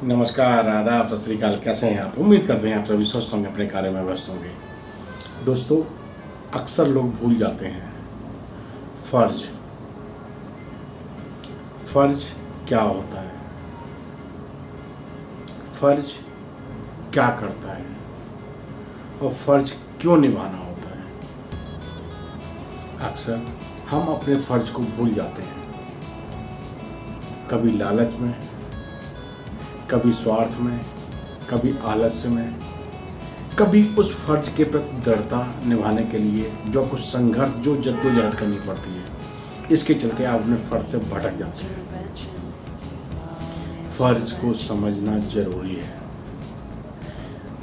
नमस्कार, आदाब, सत श्री अकाल। कैसे हैं आप? उम्मीद करते हैं आप सभी स्वस्थ होंगे, अपने कार्य में व्यस्त होंगे। दोस्तों, अक्सर लोग भूल जाते हैं फ़र्ज़। फ़र्ज़ क्या होता है? फ़र्ज़ क्या करता है? और फ़र्ज़ क्यों निभाना होता है? अक्सर हम अपने फ़र्ज़ को भूल जाते हैं, कभी लालच में, कभी स्वार्थ में, कभी आलस्य में, कभी उस फ़र्ज़ के प्रति दृढ़ता निभाने के लिए जो कुछ संघर्ष, जो जद्दोजहद करनी पड़ती है, इसके चलते आप अपने फ़र्ज़ से भटक जाते हैं। फ़र्ज़ को समझना ज़रूरी है।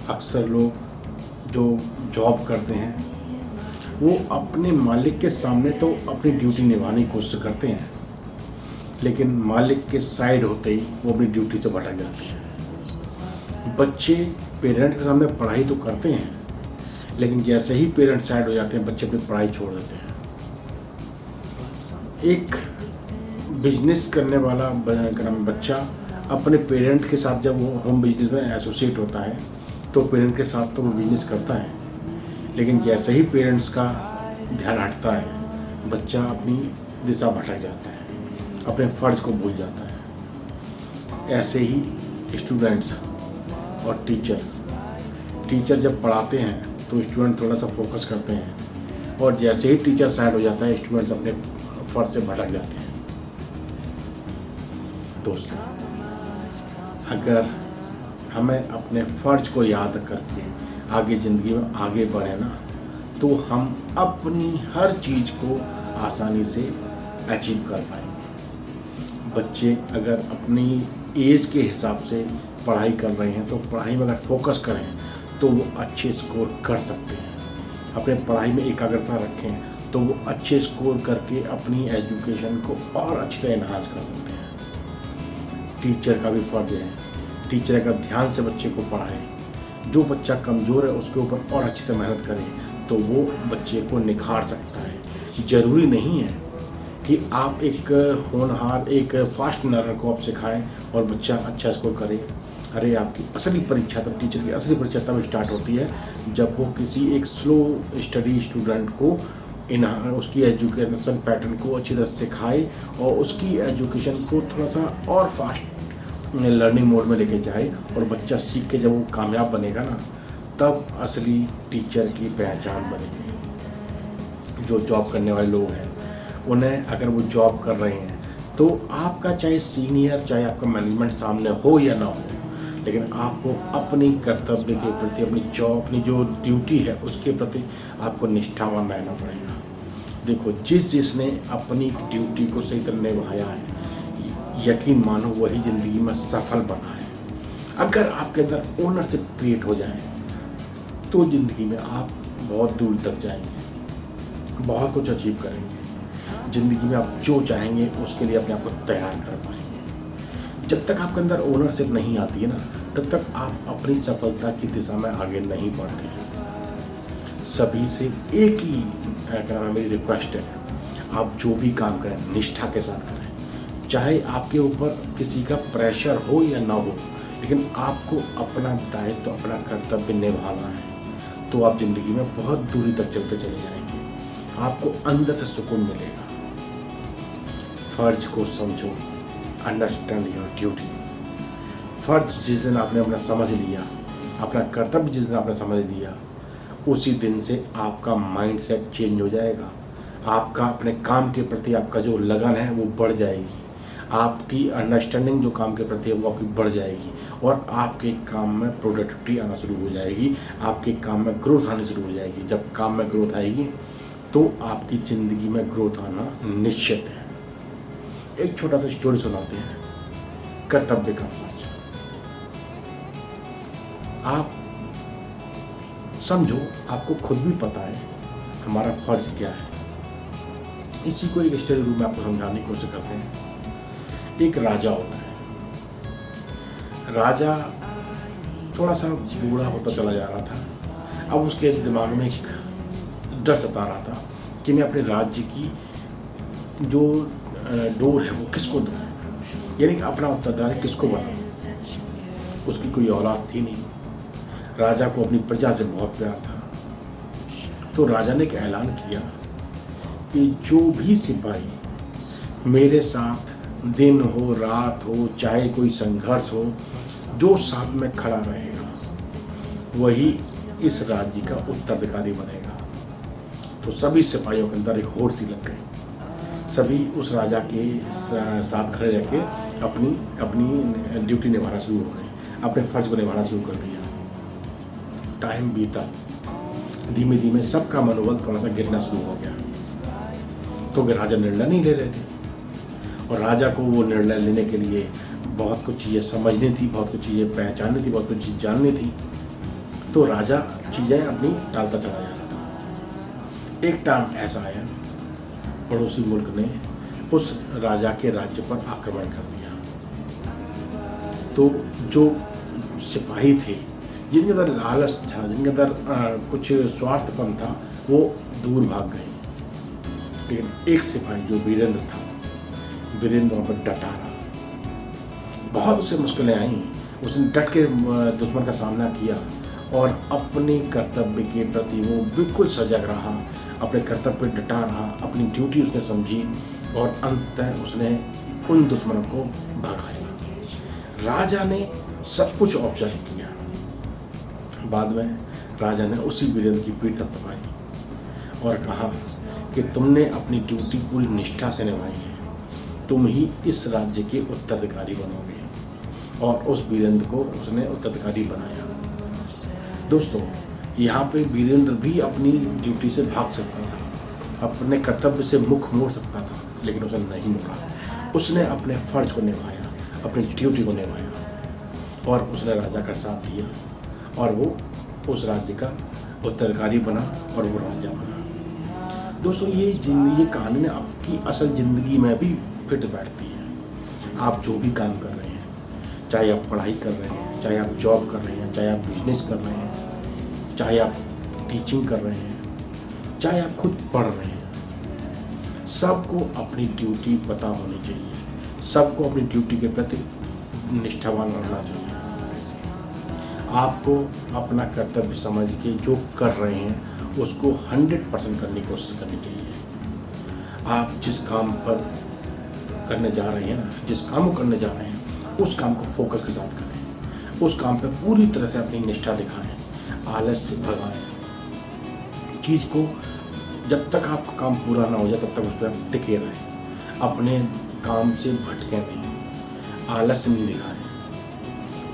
अक्सर लोग जो जॉब करते हैं, वो अपने मालिक के सामने तो अपनी ड्यूटी निभाने की कोशिश करते हैं, लेकिन मालिक के साइड होते ही वो अपनी ड्यूटी से भटक जाते हैं। बच्चे पेरेंट के सामने पढ़ाई तो करते हैं, लेकिन जैसे ही पेरेंट साइड हो जाते हैं, बच्चे अपनी पढ़ाई छोड़ देते हैं। एक बिजनेस करने वाला बच्चा अपने पेरेंट के साथ जब वो होम बिजनेस में एसोसिएट होता है, तो पेरेंट के साथ तो वो बिजनेस करता है, लेकिन जैसे ही पेरेंट्स का ध्यान हटता है, बच्चा अपनी दिशा भटक जाता है, अपने फ़र्ज़ को भूल जाता है। ऐसे ही स्टूडेंट्स और टीचर जब पढ़ाते हैं तो स्टूडेंट थोड़ा सा फोकस करते हैं, और जैसे ही टीचर साइड हो जाता है, स्टूडेंट्स अपने फ़र्ज़ से भटक जाते हैं। दोस्तों, अगर हमें अपने फ़र्ज़ को याद करके आगे ज़िंदगी में आगे बढ़े ना, तो हम अपनी हर चीज़ को आसानी से अचीव कर पाएंगे। बच्चे अगर अपनी एज के हिसाब से पढ़ाई कर रहे हैं, तो पढ़ाई में अगर फोकस करें तो वो अच्छे स्कोर कर सकते हैं। अपने पढ़ाई में एकाग्रता रखें तो वो अच्छे स्कोर करके अपनी एजुकेशन को और अच्छी तरह एनहांस कर सकते हैं। टीचर का भी फ़र्ज़ है, टीचर अगर ध्यान से बच्चे को पढ़ाए, जो बच्चा कमज़ोर है उसके ऊपर और अच्छी तरह मेहनत करे, तो वो बच्चे को निखार सकता है। ज़रूरी नहीं है कि आप एक होनहार, एक फास्ट लर्नर को आप सिखाएं और बच्चा अच्छा स्कोर करे। अरे, आपकी असली परीक्षा तब, टीचर की असली परीक्षा तब स्टार्ट होती है जब वो किसी एक स्लो स्टडी स्टूडेंट को उसकी एजुकेशन पैटर्न को अच्छी तरह सिखाए और उसकी एजुकेशन को थोड़ा सा और फास्ट लर्निंग मोड में लेके जाए, और बच्चा सीख के जब वो कामयाब बनेगा ना, तब असली टीचर की पहचान बनेगी। जो जॉब करने वाले लोग हैं, उन्हें अगर वो जॉब कर रहे हैं, तो आपका चाहे सीनियर, चाहे आपका मैनेजमेंट सामने हो या ना हो, लेकिन आपको अपनी कर्तव्य के प्रति, अपनी जॉब, अपनी जो ड्यूटी है उसके प्रति आपको निष्ठावान रहना पड़ेगा। देखो, जिसने अपनी ड्यूटी को सही तरह निभाया है, यकीन मानो वही ज़िंदगी में सफल बना है। अगर आपके अंदर ओनरशिप क्रिएट हो जाए, तो ज़िंदगी में आप बहुत दूर तक जाएंगे, बहुत कुछ अचीव करेंगे। ज़िंदगी में आप जो चाहेंगे उसके लिए अपने आप को तैयार कर पाएंगे। जब तक आपके अंदर ओनरशिप नहीं आती है ना, तब तक आप अपनी सफलता की दिशा में आगे नहीं बढ़ते हैं। सभी से एक ही मेरी रिक्वेस्ट है, आप जो भी काम करें निष्ठा के साथ करें। चाहे आपके ऊपर किसी का प्रेशर हो या ना हो, लेकिन आपको अपना दायित्व, अपना कर्तव्य निभाना है, तो आप ज़िंदगी में बहुत दूरी तक चलते चले जाएंगे। आपको अंदर से सुकून मिलेगा। फ़र्ज़ को समझो, अंडरस्टैंड योर ड्यूटी। फ़र्ज़ जिस दिन आपने अपना समझ लिया, अपना कर्तव्य जिस दिन आपने समझ लिया, उसी दिन से आपका माइंडसेट चेंज हो जाएगा। आपका अपने काम के प्रति आपका जो लगन है वो बढ़ जाएगी। आपकी अंडरस्टैंडिंग जो काम के प्रति है वो आपकी बढ़ जाएगी, और आपके काम में प्रोडक्टिविटी आना शुरू हो जाएगी। आपके काम में ग्रोथ आनी शुरू हो जाएगी। जब काम में ग्रोथ आएगी, तो आपकी ज़िंदगी में ग्रोथ आना निश्चित है। एक छोटा सा स्टोरी सुनाते हैं, कर्तव्य का फ़र्ज़। आप समझो, आपको खुद भी पता है हमारा फ़र्ज़ क्या है। इसी को एक स्टोरी रूप में आपको समझाने की कोशिश करते हैं। एक राजा होता है। राजा थोड़ा सा बूढ़ा होता चला जा रहा था। अब उसके दिमाग में एक डर सता रहा था कि मैं अपने राज्य की जो डोर है वो किसको दूँ, यानी कि अपना उत्तरदायी किसको बनाऊँ। उसकी कोई औलाद थी नहीं। राजा को अपनी प्रजा से बहुत प्यार था। तो राजा ने एक ऐलान किया कि जो भी सिपाही मेरे साथ दिन हो रात हो चाहे कोई संघर्ष हो, जो साथ में खड़ा रहेगा वही इस राज्य का उत्तराधिकारी बनेगा। तो सभी सिपाहियों के अंदर एक होड़ सी लग गई। सभी उस राजा के साथ खड़े रह के अपनी अपनी ड्यूटी निभाना शुरू हो गए, अपने फर्ज को निभाना शुरू कर दिया। टाइम बीता, धीमे धीमे सबका मनोबल थोड़ा सा गिरना शुरू हो गया, क्योंकि राजा निर्णय नहीं ले रहे थे। और राजा को वो निर्णय लेने के लिए बहुत कुछ चीज़ें समझनी थी, बहुत कुछ चीज़ें पहचाननी थी, बहुत कुछ चीज़ जाननी थी। तो राजा चीज़ें अपनी टालता चला जा रहा था। एक टाइम ऐसा आया, पड़ोसी मुल्क ने उस राजा के राज्य पर आक्रमण कर दिया। तो जो सिपाही थे, जिनके अंदर लालच था, जिनके अंदर कुछ स्वार्थपन था, वो दूर भाग गए। लेकिन एक सिपाही जो वीरेंद्र था, वीरेंद्र वहाँ पर डटा रहा। बहुत उसे मुश्किलें आई, उसने डट के दुश्मन का सामना किया और अपने कर्तव्य के प्रति वो बिल्कुल सजग रहा, अपने कर्तव्य पर डटा रहा, अपनी ड्यूटी उसने समझी और अंततः उसने उन दुश्मनों को भगाया। राजा ने सब कुछ ऑब्जर्व किया। बाद में राजा ने उसी वीरेंद्र की पीठ थपथपाई और कहा कि तुमने अपनी ड्यूटी पूरी निष्ठा से निभाई है, तुम ही इस राज्य के उत्तराधिकारी बनोगे। और उस वीरेंद्र को उसने उत्तराधिकारी बनाया। दोस्तों, यहाँ पे वीरेंद्र भी अपनी ड्यूटी से भाग सकता था, अपने कर्तव्य से मुख मोड़ सकता था, लेकिन उसने नहीं मोड़ा। उसने अपने फर्ज को निभाया, अपनी ड्यूटी को निभाया और उसने राजा का साथ दिया और वो उस राज्य का उत्तराधिकारी बना और वो राजा बना। दोस्तों, ये कहानी ना आपकी असल ज़िंदगी में भी फिट बैठती है। आप जो भी काम कर रहे हैं, चाहे आप पढ़ाई कर रहे हैं, चाहे आप जॉब कर रहे हैं, चाहे आप बिजनेस कर रहे हैं, चाहे आप टीचिंग कर रहे हैं, चाहे आप खुद पढ़ रहे हैं, सबको अपनी ड्यूटी पता होनी चाहिए, सबको अपनी ड्यूटी के प्रति निष्ठावान रहना चाहिए। आपको अपना कर्तव्य समझ के जो कर रहे हैं उसको 100% करने की कोशिश करनी चाहिए। आप जिस काम पर करने जा रहे हैं, जिस काम को करने जा रहे हैं, उस काम को फोकस के साथ करें, उस काम पे पूरी तरह से अपनी निष्ठा दिखाएं, आलस्य भगाएं। चीज़ को जब तक आपका काम पूरा ना हो जाए तब तक उस पर टिके रहें, अपने काम से भटकें नहीं, आलस्य नहीं दिखाएं।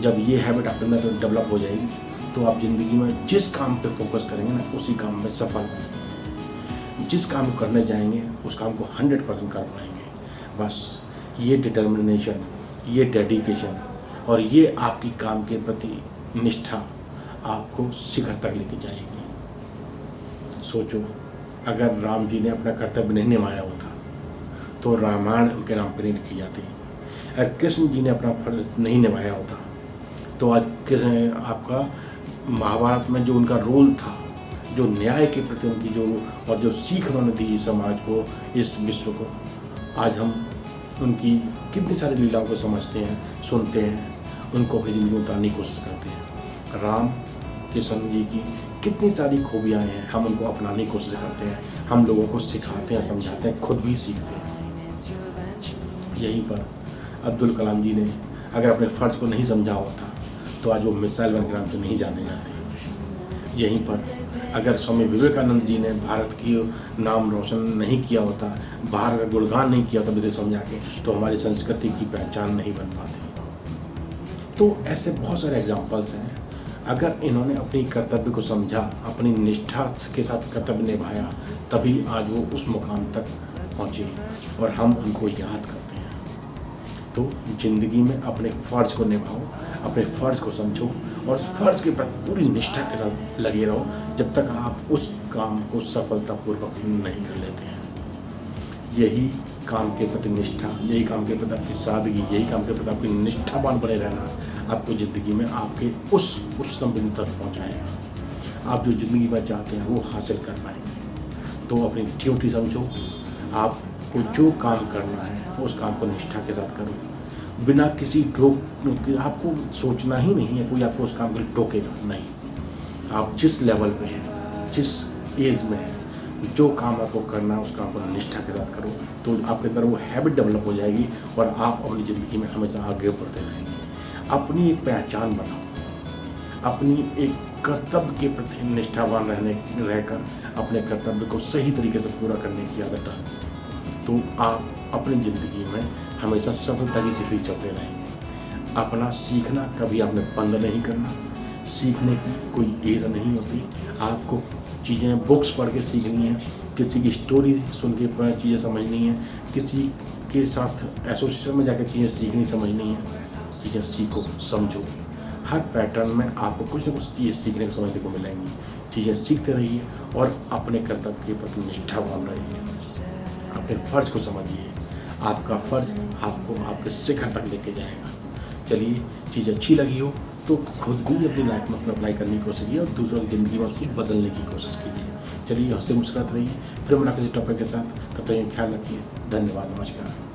जब ये हैबिट आपके अंदर डेवलप हो जाएगी तो आप ज़िंदगी में जिस काम पे फोकस करेंगे ना, उसी काम में सफल होंगे। जिस काम को करने जाएंगे उस काम को 100% कर पाएंगे। बस ये डिटर्मिनेशन, ये डेडिकेशन और ये आपकी काम के प्रति निष्ठा आपको शिखर तक लेके जाएगी। सोचो, अगर राम जी ने अपना कर्तव्य नहीं निभाया होता तो रामायण उनके नाम पर नहीं लिखी जाती। अगर कृष्ण जी ने अपना फर्ज नहीं निभाया होता तो आज आपका महाभारत में जो उनका रोल था, जो न्याय के प्रति उनकी जो और जो सीख उन्होंने दी समाज को, इस विश्व को, आज हम उनकी कितनी सारी लीलाओं को समझते हैं, सुनते हैं, उनको अपनी ज़िंदगी में उतारने की कोशिश करते हैं। राम कृष्ण जी की कितनी सारी खूबियाँ हैं, हम उनको अपनाने की कोशिश करते हैं, हम लोगों को सिखाते हैं, समझाते हैं, खुद भी सीखते हैं। यहीं पर अब्दुल कलाम जी ने अगर अपने फ़र्ज को नहीं समझा होता तो आज वो मिसाइल मैन के नाम से नहीं जाने जाते। यहीं पर अगर स्वामी विवेकानंद जी ने भारत की नाम रोशन नहीं किया होता, भारत का गुणगान नहीं किया होता विदेश समझा के, तो हमारी संस्कृति की पहचान नहीं बन पाती। तो ऐसे बहुत सारे एग्जाम्पल्स हैं। अगर इन्होंने अपनी कर्तव्य को समझा, अपनी निष्ठा के साथ कर्तव्य निभाया, तभी आज वो उस मुकाम तक पहुँचे और हम उनको याद करते हैं। तो ज़िंदगी में अपने फ़र्ज़ को निभाओ, अपने फ़र्ज़ को समझो और उस फ़र्ज़ के प्रति पूरी निष्ठा के साथ लगे रहो जब तक आप उस काम को सफलतापूर्वक नहीं कर लेते हैं। यही काम के प्रति निष्ठा, यही काम के प्रति आपकी सादगी, यही काम के प्रति आपकी निष्ठावान बने रहना आपको ज़िंदगी में आपके उस उच्चतम बिंदु तक पहुँचाएगा। आप जो ज़िंदगी में चाहते हैं वो हासिल कर पाएंगे। तो अपनी ड्यूटी समझो, आपको जो काम करना है उस काम को निष्ठा के साथ करो बिना किसी आपको सोचना ही नहीं है कोई आपको उस काम के लिए टोकेगा नहीं। आप जिस लेवल पे हैं, जिस एज में हैं, जो काम आपको करना है उस काम को निष्ठा के साथ करो, तो आपके अंदर वो हैबिट डेवलप हो जाएगी और आप अपनी ज़िंदगी में हमेशा आगे बढ़ते रहेंगे। अपनी एक पहचान बनाओ, अपनी एक कर्तव्य के प्रति निष्ठावान रहकर अपने कर्तव्य को सही तरीके से पूरा करने की आदत डालो, तो आप अपनी ज़िंदगी में हमेशा सफलता की चिट्ठी चलते रहेंगे। अपना सीखना कभी आपने बंद नहीं करना। सीखने की कोई एज नहीं होती। आपको चीज़ें बुक्स पढ़ के सीखनी है, किसी की स्टोरी सुन के चीज़ें समझनी है, किसी के साथ एसोसिएशन में जाकर चीज़ें सीखनी समझनी है। चीज़ें सीखो, समझो। हर पैटर्न में आपको कुछ न कुछ चीज़ें सीखने को समझने को मिलेंगी। चीज़ें सीखते रहिए और अपने कर्तव्य के प्रति निष्ठावान रहिए। अपने फ़र्ज को समझिए। आपका फ़र्ज आपको आपके शिखर तक लेके जाएगा। चलिए, चीज़ अच्छी लगी हो तो खुद भी अपनी लाइफ में उसमें अप्लाई करने की कोशिश कीजिए और दूसरों की ज़िंदगी में उसको बदलने की कोशिश कीजिए। चलिए, हंसते मुस्कुराते रहिए। फिर मुलाकात किसी टॉपिक के साथ, तब तक ख्याल रखिए। धन्यवाद, नमस्कार।